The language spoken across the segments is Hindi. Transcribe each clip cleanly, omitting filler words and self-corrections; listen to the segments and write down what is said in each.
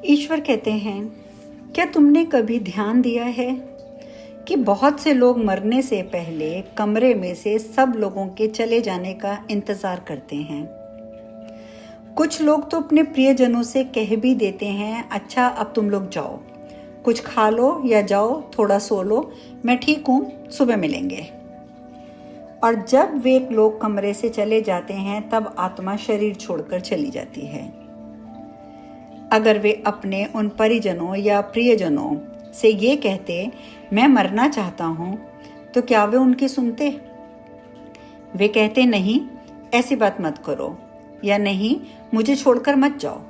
ईश्वर कहते हैं, क्या तुमने कभी ध्यान दिया है कि बहुत से लोग मरने से पहले कमरे में से सब लोगों के चले जाने का इंतजार करते हैं। कुछ लोग तो अपने प्रियजनों से कह भी देते हैं, अच्छा अब तुम लोग जाओ, कुछ खा लो या जाओ थोड़ा सो लो, मैं ठीक हूँ, सुबह मिलेंगे। और जब वे लोग कमरे से चले जाते हैं तब आत्मा शरीर छोड़कर चली जाती है। अगर वे अपने उन परिजनों या प्रियजनों से ये कहते, मैं मरना चाहता हूँ, तो क्या वे उनकी सुनते? वे कहते, नहीं ऐसी बात मत करो, या नहीं मुझे छोड़कर मत जाओ।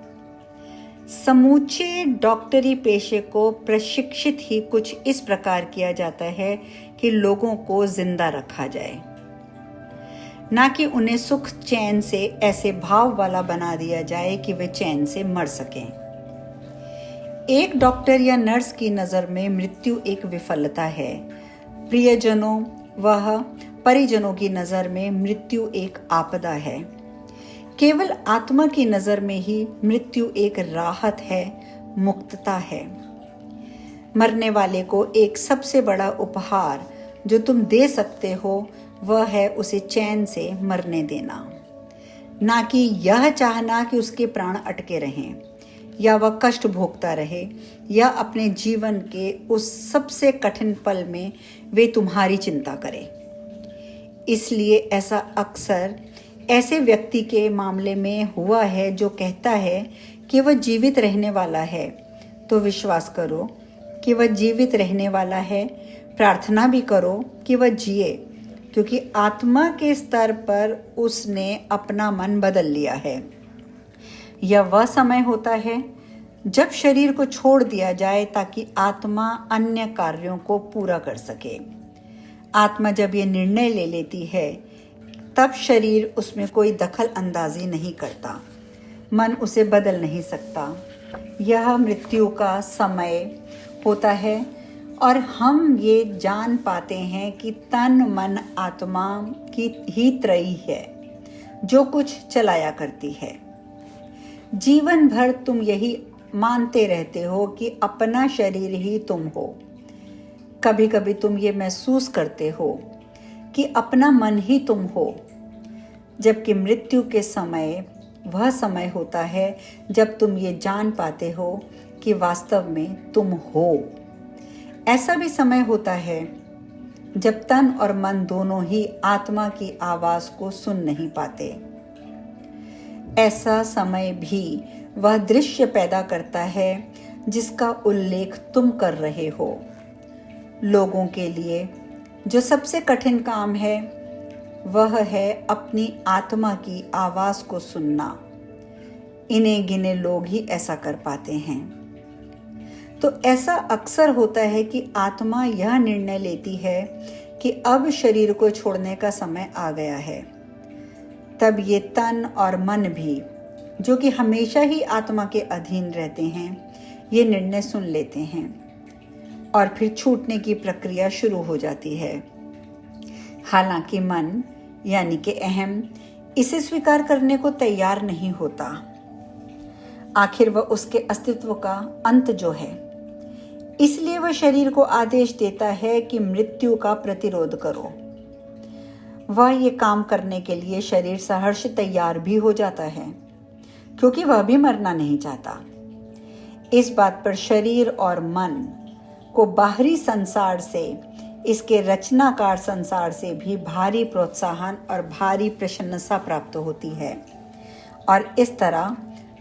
समूचे डॉक्टरी पेशे को प्रशिक्षित ही कुछ इस प्रकार किया जाता है कि लोगों को जिंदा रखा जाए, ना कि उन्हें सुख चैन से ऐसे भाव वाला बना दिया जाए कि वे चैन से मर सकें। एक डॉक्टर या नर्स की नज़र में मृत्यु एक विफलता है, प्रियजनों वह परिजनों की नज़र में मृत्यु एक आपदा है। केवल आत्मा की नज़र में ही मृत्यु एक राहत है, मुक्तता है। मरने वाले को एक सबसे बड़ा उपहार जो तुम दे सकते हो वह है उसे चैन से मरने देना, ना कि यह चाहना कि उसके प्राण अटके रहें या वह कष्ट भोगता रहे या अपने जीवन के उस सबसे कठिन पल में वे तुम्हारी चिंता करे। इसलिए ऐसा अक्सर ऐसे व्यक्ति के मामले में हुआ है जो कहता है कि वह जीवित रहने वाला है, तो विश्वास करो कि वह जीवित रहने वाला है, प्रार्थना भी करो कि वह जिए, क्योंकि आत्मा के स्तर पर उसने अपना मन बदल लिया है। यह वह समय होता है जब शरीर को छोड़ दिया जाए ताकि आत्मा अन्य कार्यों को पूरा कर सके। आत्मा जब ये निर्णय ले लेती है तब शरीर उसमें कोई दखल अंदाजी नहीं करता, मन उसे बदल नहीं सकता। यह मृत्यु का समय होता है और हम ये जान पाते हैं कि तन मन आत्मा की ही त्रयी है जो कुछ चलाया करती है। जीवन भर तुम यही मानते रहते हो कि अपना शरीर ही तुम हो। कभी कभी तुम ये महसूस करते हो कि अपना मन ही तुम हो, जबकि मृत्यु के समय वह समय होता है जब तुम ये जान पाते हो कि वास्तव में तुम हो। ऐसा भी समय होता है जब तन और मन दोनों ही आत्मा की आवाज को सुन नहीं पाते। ऐसा समय भी वह दृश्य पैदा करता है जिसका उल्लेख तुम कर रहे हो। लोगों के लिए जो सबसे कठिन काम है वह है अपनी आत्मा की आवाज को सुनना। इन्हें गिने लोग ही ऐसा कर पाते हैं। तो ऐसा अक्सर होता है कि आत्मा यह निर्णय लेती है कि अब शरीर को छोड़ने का समय आ गया है। तब ये तन और मन भी, जो कि हमेशा ही आत्मा के अधीन रहते हैं, ये निर्णय सुन लेते हैं और फिर छूटने की प्रक्रिया शुरू हो जाती है। हालांकि मन यानी कि अहम इसे स्वीकार करने को तैयार नहीं होता। आखिर वह उसके अस्तित्व का अंत जो है, इसलिए वह शरीर को आदेश देता है कि मृत्यु का प्रतिरोध करो। वह ये काम करने के लिए शरीर सहर्ष तैयार भी हो जाता है, क्योंकि वह भी मरना नहीं चाहता। इस बात पर शरीर और मन को बाहरी संसार से, इसके रचनाकार संसार से भी भारी प्रोत्साहन और भारी प्रसन्नता प्राप्त होती है और इस तरह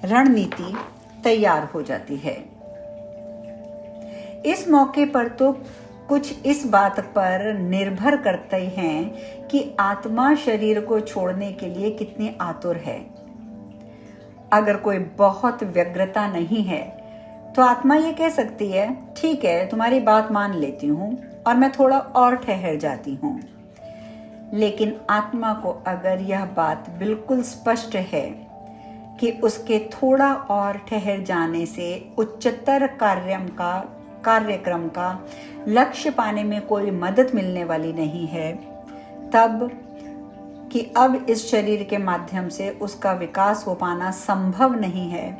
रणनीति तैयार हो जाती है। इस मौके पर तो कुछ इस बात पर निर्भर करते हैं कि आत्मा शरीर को छोड़ने के लिए कितनी आतुर है। अगर कोई बहुत व्यग्रता नहीं है तो आत्मा ये कह सकती है, ठीक है तुम्हारी बात मान लेती हूँ और मैं थोड़ा और ठहर जाती हूँ। लेकिन आत्मा को अगर यह बात बिल्कुल स्पष्ट है कि उसके थोड़ा और ठहर जाने से उच्चतर कार्यक्रम का लक्ष्य पाने में कोई मदद मिलने वाली नहीं है, तब कि अब इस शरीर के माध्यम से उसका विकास हो पाना संभव नहीं है,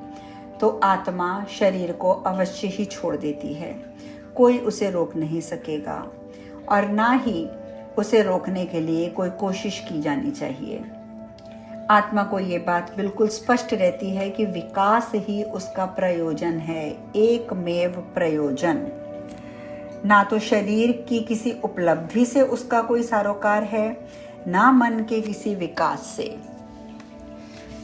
तो आत्मा शरीर को अवश्य ही छोड़ देती है। कोई उसे रोक नहीं सकेगा और ना ही उसे रोकने के लिए कोई कोशिश की जानी चाहिए। आत्मा को ये बात बिल्कुल स्पष्ट रहती है कि विकास ही उसका प्रयोजन है, एकमेव प्रयोजन। ना तो शरीर की किसी उपलब्धि से उसका कोई सरोकार है, ना मन के किसी विकास से।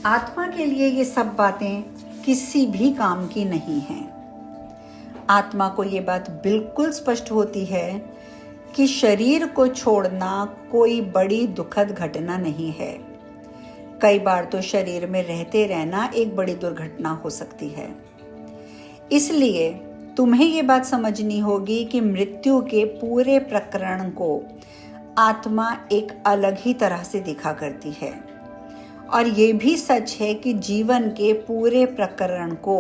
आत्मा के लिए ये सब बातें किसी भी काम की नहीं हैं। आत्मा को ये बात बिल्कुल स्पष्ट होती है कि शरीर को छोड़ना कोई बड़ी दुखद घटना नहीं है। कई बार तो शरीर में रहते रहना एक बड़ी दुर्घटना हो सकती है। इसलिए तुम्हें ये बात समझनी होगी कि मृत्यु के पूरे प्रकरण को आत्मा एक अलग ही तरह से दिखा करती है, और ये भी सच है कि जीवन के पूरे प्रकरण को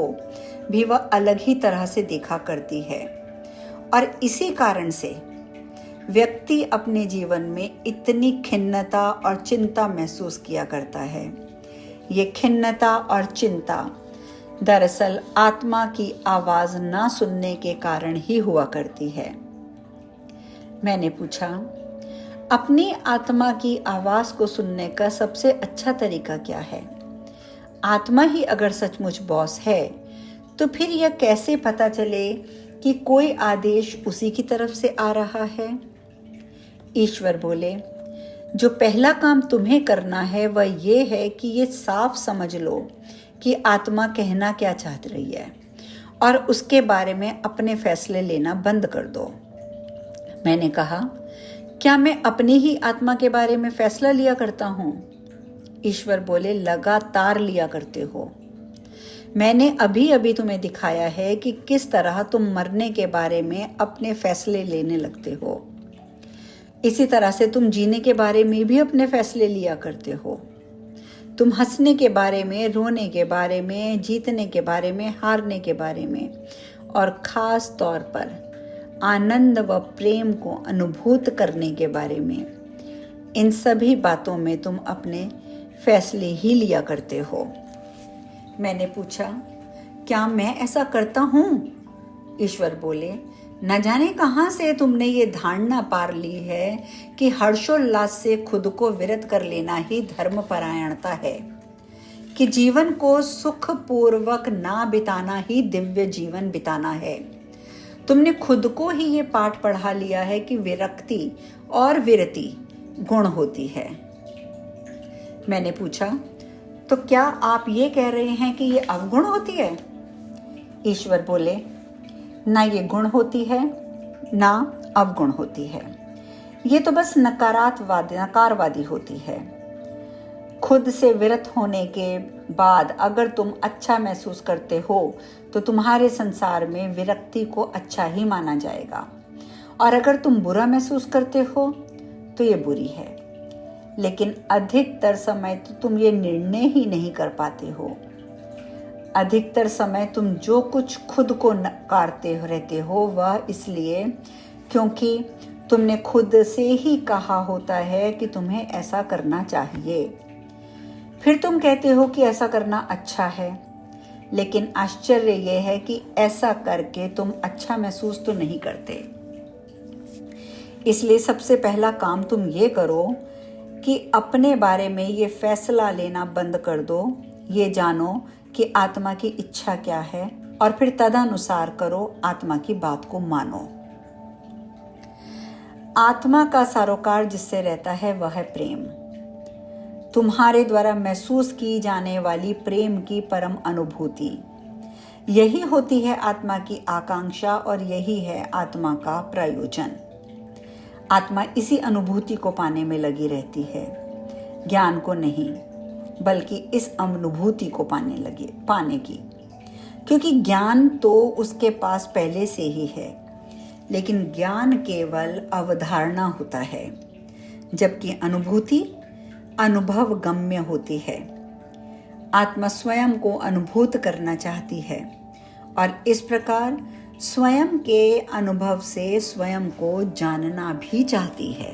भी वह अलग ही तरह से देखा करती है। और इसी कारण से व्यक्ति अपने जीवन में इतनी खिन्नता और चिंता महसूस किया करता है। ये खिन्नता और चिंता दरअसल आत्मा की आवाज ना सुनने के कारण ही हुआ करती है। मैंने पूछा, अपनी आत्मा की आवाज को सुनने का सबसे अच्छा तरीका क्या है? आत्मा ही अगर सचमुच बॉस है तो फिर यह कैसे पता चले कि कोई आदेश उसी की तरफ से आ रहा है? ईश्वर बोले, जो पहला काम तुम्हें करना है वह ये है कि ये साफ समझ लो कि आत्मा कहना क्या चाहती रही है और उसके बारे में अपने फैसले लेना बंद कर दो। मैंने कहा, क्या मैं अपनी ही आत्मा के बारे में फैसला लिया करता हूँ? ईश्वर बोले, लगातार लिया करते हो। मैंने अभी अभी तुम्हें दिखाया है कि किस तरह तुम मरने के बारे में अपने फैसले लेने लगते हो। इसी तरह से तुम जीने के बारे में भी अपने फैसले लिया करते हो। तुम हंसने के बारे में, रोने के बारे में, जीतने के बारे में, हारने के बारे में, और खास तौर पर आनंद व प्रेम को अनुभूत करने के बारे में, इन सभी बातों में तुम अपने फैसले ही लिया करते हो। मैंने पूछा, क्या मैं ऐसा करता हूँ? ईश्वर बोले, न जाने कहाँ से तुमने ये धारणा पार ली है कि हर्षोल्लास से खुद को विरत कर लेना ही धर्मपरायणता है, कि जीवन को सुखपूर्वक ना बिताना ही दिव्य जीवन बिताना है। तुमने खुद को ही ये पाठ पढ़ा लिया है कि विरक्ति और विरति गुण होती है। मैंने पूछा, तो क्या आप ये कह रहे हैं कि ये अवगुण होती है? ईश्वर बोले, ना ये गुण होती है ना अवगुण होती है, ये तो बस नकारवादी होती है। खुद से विरत होने के बाद अगर तुम अच्छा महसूस करते हो तो तुम्हारे संसार में विरक्ति को अच्छा ही माना जाएगा, और अगर तुम बुरा महसूस करते हो तो ये बुरी है। लेकिन अधिकतर समय तो तुम ये निर्णय ही नहीं कर पाते हो। अधिकतर समय तुम जो कुछ खुद को नकारते रहते हो वह इसलिए क्योंकि तुमने खुद से ही कहा होता है कि तुम्हें ऐसा करना चाहिए। फिर तुम कहते हो कि ऐसा करना अच्छा है, लेकिन आश्चर्य यह है कि ऐसा करके तुम अच्छा महसूस तो नहीं करते। इसलिए सबसे पहला काम तुम ये करो कि अपने बारे में ये फैसला लेना बंद कर दो। ये जानो कि आत्मा की इच्छा क्या है और फिर तदनुसार करो, आत्मा की बात को मानो। आत्मा का सरोकार जिससे रहता है वह है प्रेम। तुम्हारे द्वारा महसूस की जाने वाली प्रेम की परम अनुभूति, यही होती है आत्मा की आकांक्षा और यही है आत्मा का प्रयोजन। आत्मा इसी अनुभूति को पाने में लगी रहती है, ज्ञान को नहीं, बल्कि इस अनुभूति को पाने की, क्योंकि ज्ञान तो उसके पास पहले से ही है, लेकिन ज्ञान केवल अवधारणा होता है, जबकि अनुभूति अनुभव गम्य होती है। आत्मा स्वयं को अनुभूत करना चाहती है और इस प्रकार स्वयं के अनुभव से स्वयं को जानना भी चाहती है।